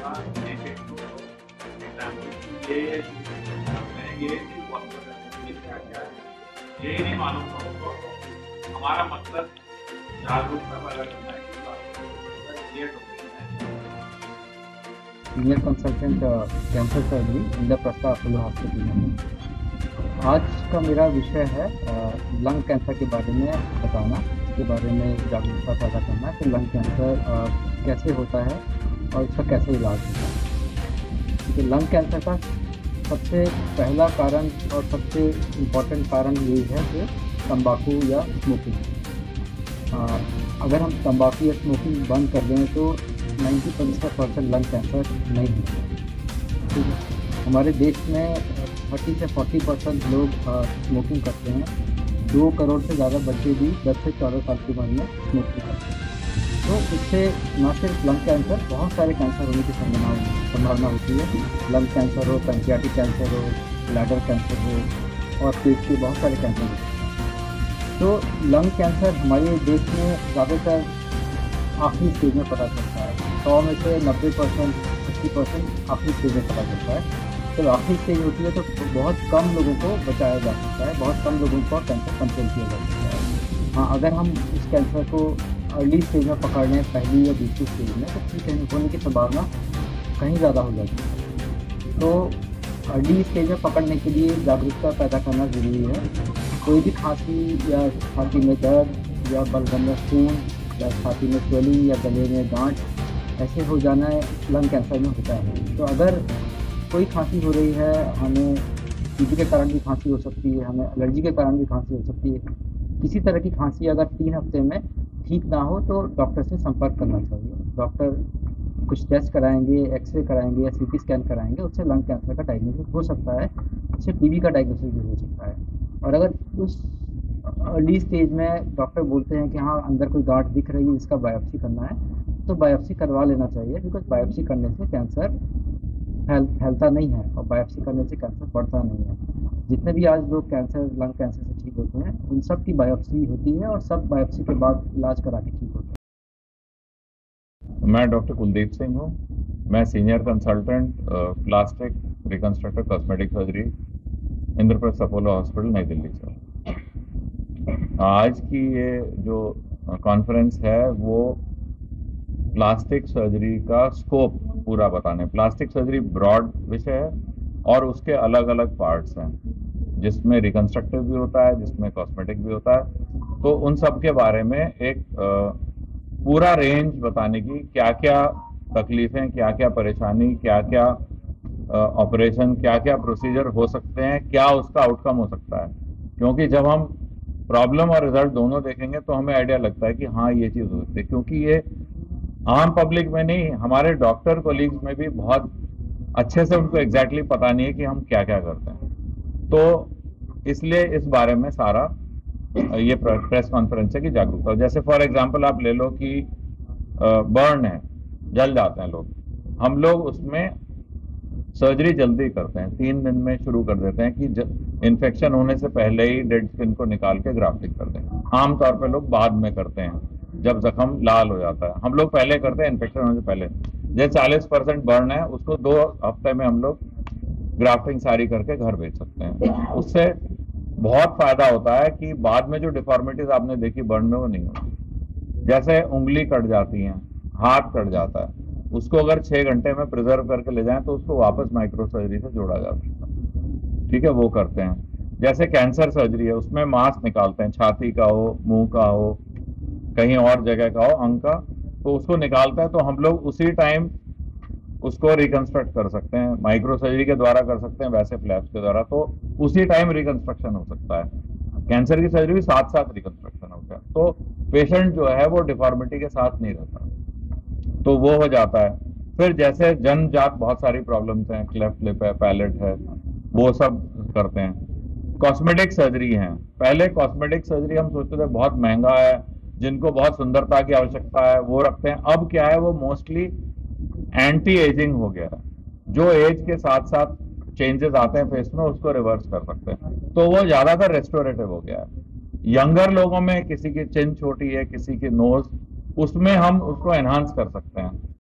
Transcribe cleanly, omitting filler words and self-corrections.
का एक एग्जाम्पल ये मैं ये क्या ये नहीं मालूम हो तो हमारा मतलब जागरूकता पैदा करना है कि ये senior consultant cancer surgery Indraprastha Apollo hospital में। आज का मेरा विषय है लंग कैंसर के बारे में बताना, इसके बारे में जागरूकता पैदा करना कि लंग कैंसर कैसे होता है और इसका कैसे इलाज होता है। क्योंकि लंग कैंसर का सबसे पहला कारण और सबसे इम्पोर्टेंट कारण यही है कि तंबाकू या स्मोकिंग। अगर हम तंबाकू या स्मोकिंग बंद कर दें तो 90% लंग कैंसर नहीं होता। ठीक है, हमारे देश में 30 से 40% लोग स्मोकिंग करते हैं। 2 करोड़ से ज़्यादा बच्चे भी 10 से 14 साल की उम्र में स्मोकिंग करते हैं। तो इससे न सिर्फ लंग कैंसर, बहुत सारे कैंसर होने की संभावना होती है। लंग कैंसर हो, पैंक्रियाटिक कैंसर हो, ब्लैडर कैंसर हो और पेट के बहुत सारे कैंसर होते हैं। तो लंग कैंसर हमारे देश में ज़्यादातर आखिरी स्टेज में पता चलता है। 100 में से 90%, 80% आखिरी स्टेज में पता चलता है। जब आखिरी स्टेज होती है तो बहुत कम लोगों को बचाया जा सकता है, बहुत कम लोगों का कैंसर कंट्रोल किया जा सकता है। हाँ, अगर हम इस कैंसर को अर्ली स्टेज में पकड़ लें, पहली या दूसरी स्टेज में, तो ठीक होने की संभावना कहीं ज़्यादा हो जाती है। तो अर्ली स्टेज में पकड़ने के लिए जागरूकता पैदा करना ज़रूरी है। कोई भी खांसी या छाती में दर्द या बलगम में खून या छाती में स्वेलिंग या गले में गांठ ऐसे हो जाना लंग कैंसर में होता है। तो अगर कोई खांसी हो रही है, हमें टीबी के कारण भी खांसी हो सकती है, हमें एलर्जी के कारण भी खांसी हो सकती है, किसी तरह की खांसी अगर 3 हफ्ते में ठीक ना हो तो डॉक्टर से संपर्क करना चाहिए। डॉक्टर कुछ टेस्ट कराएंगे, एक्सरे कराएंगे या सीटी स्कैन कराएंगे, उससे लंग कैंसर का डायग्नोसिस हो सकता है, उससे टीबी का डायग्नोसिस भी हो सकता है। और अगर उस अर्ली स्टेज में डॉक्टर बोलते हैं कि हाँ अंदर कोई गांठ दिख रही है जिसका बायोप्सी करना है, तो बायोप्सी करवा लेना चाहिए। बिकॉज बायोप्सी करने से कैंसर फैलता नहीं है और बायोप्सी करने से कैंसर बढ़ता नहीं है। जितने भी आज लोग लंग कैंसर से ठीक होते हैं, उन सब की बायोप्सी होती है और सब बायोप्सी के बाद इलाज करा के ठीक होते हैं। मैं डॉक्टर कुलदीप सिंह हूँ। मैं senior consultant plastic reconstructive cosmetic surgery Indraprastha Apollo hospital नई दिल्ली से। आज की ये जो कॉन्फ्रेंस है वो प्लास्टिक सर्जरी का स्कोप पूरा बताने। प्लास्टिक सर्जरी ब्रॉड विषय है और उसके अलग अलग पार्ट्स हैं, जिसमें रिकंस्ट्रक्टिव भी होता है, जिसमें कॉस्मेटिक भी होता है। तो उन सब के बारे में एक पूरा रेंज बताने की, क्या क्या तकलीफें, क्या क्या परेशानी, क्या क्या ऑपरेशन, क्या क्या प्रोसीजर हो सकते हैं, क्या उसका आउटकम हो सकता है। क्योंकि जब हम प्रॉब्लम और रिजल्ट दोनों देखेंगे तो हमें आइडिया लगता है कि हाँ ये चीज़ हो सकती है। क्योंकि ये आम पब्लिक में नहीं, हमारे डॉक्टर कोलीग्स में भी बहुत अच्छे से उनको एग्जैक्टली पता नहीं है कि हम क्या क्या करते हैं। तो इसलिए इस बारे में सारा ये प्रेस कॉन्फ्रेंस है कि जागरूकता। जैसे फॉर एग्जांपल आप ले लो कि बर्न है, जल जाते हैं लोग, हम लोग उसमें सर्जरी जल्दी करते हैं, 3 दिन में शुरू कर देते हैं कि इन्फेक्शन होने से पहले ही डेड स्किन को निकाल के ग्राफ्टिंग कर दें। आमतौर पे लोग बाद में करते हैं जब जख्म लाल हो जाता है, हम लोग पहले करते हैं इन्फेक्शन होने से पहले। जैसे 40% बर्न है उसको 2 हफ्ते में हम लोग ग्राफ्टिंग सारी करके घर भेज सकते हैं। उससे बहुत फायदा होता है कि बाद में जो डिफॉर्मिटीज आपने देखी बर्न में वो नहीं होती। जैसे उंगली कट जाती है, हाथ कट जाता है, उसको अगर 6 घंटे में प्रिजर्व करके ले जाएं तो उसको वापस माइक्रो सर्जरी से जोड़ा जा सकता है। ठीक है, वो करते हैं। जैसे कैंसर सर्जरी है, उसमें मांस निकालते हैं, छाती का हो, मुंह का हो, कहीं और जगह का हो, अंग का, तो उसको निकालते हैं। तो हम लोग उसी टाइम उसको रिकंस्ट्रक्ट कर सकते हैं, माइक्रो सर्जरी के द्वारा कर सकते हैं, वैसे फ्लैप्स के द्वारा, तो उसी टाइम रिकंस्ट्रक्शन हो सकता है। कैंसर की सर्जरी भी साथ साथ रिकंस्ट्रक्शन होता है, तो पेशेंट जो है वो डिफॉर्मिटी के साथ नहीं रहता, तो वो हो जाता है। फिर जैसे जन्मजात बहुत सारी प्रॉब्लम्स हैं, क्लेफ्ट लिप है, पैलेट है, वो सब करते हैं। कॉस्मेटिक सर्जरी है, पहले कॉस्मेटिक सर्जरी हम सोचते थे बहुत महंगा है, जिनको बहुत सुंदरता की आवश्यकता है वो रखते हैं। अब क्या है, वो मोस्टली एंटी एजिंग हो गया है। जो एज के साथ साथ चेंजेस आते हैं फेस में, उसको रिवर्स कर सकते हैं, तो वो ज्यादातर रेस्टोरेटिव हो गया है। यंगर लोगों में किसी की चिन छोटी है, किसी की नोज, उसमें हम उसको एनहांस कर सकते हैं।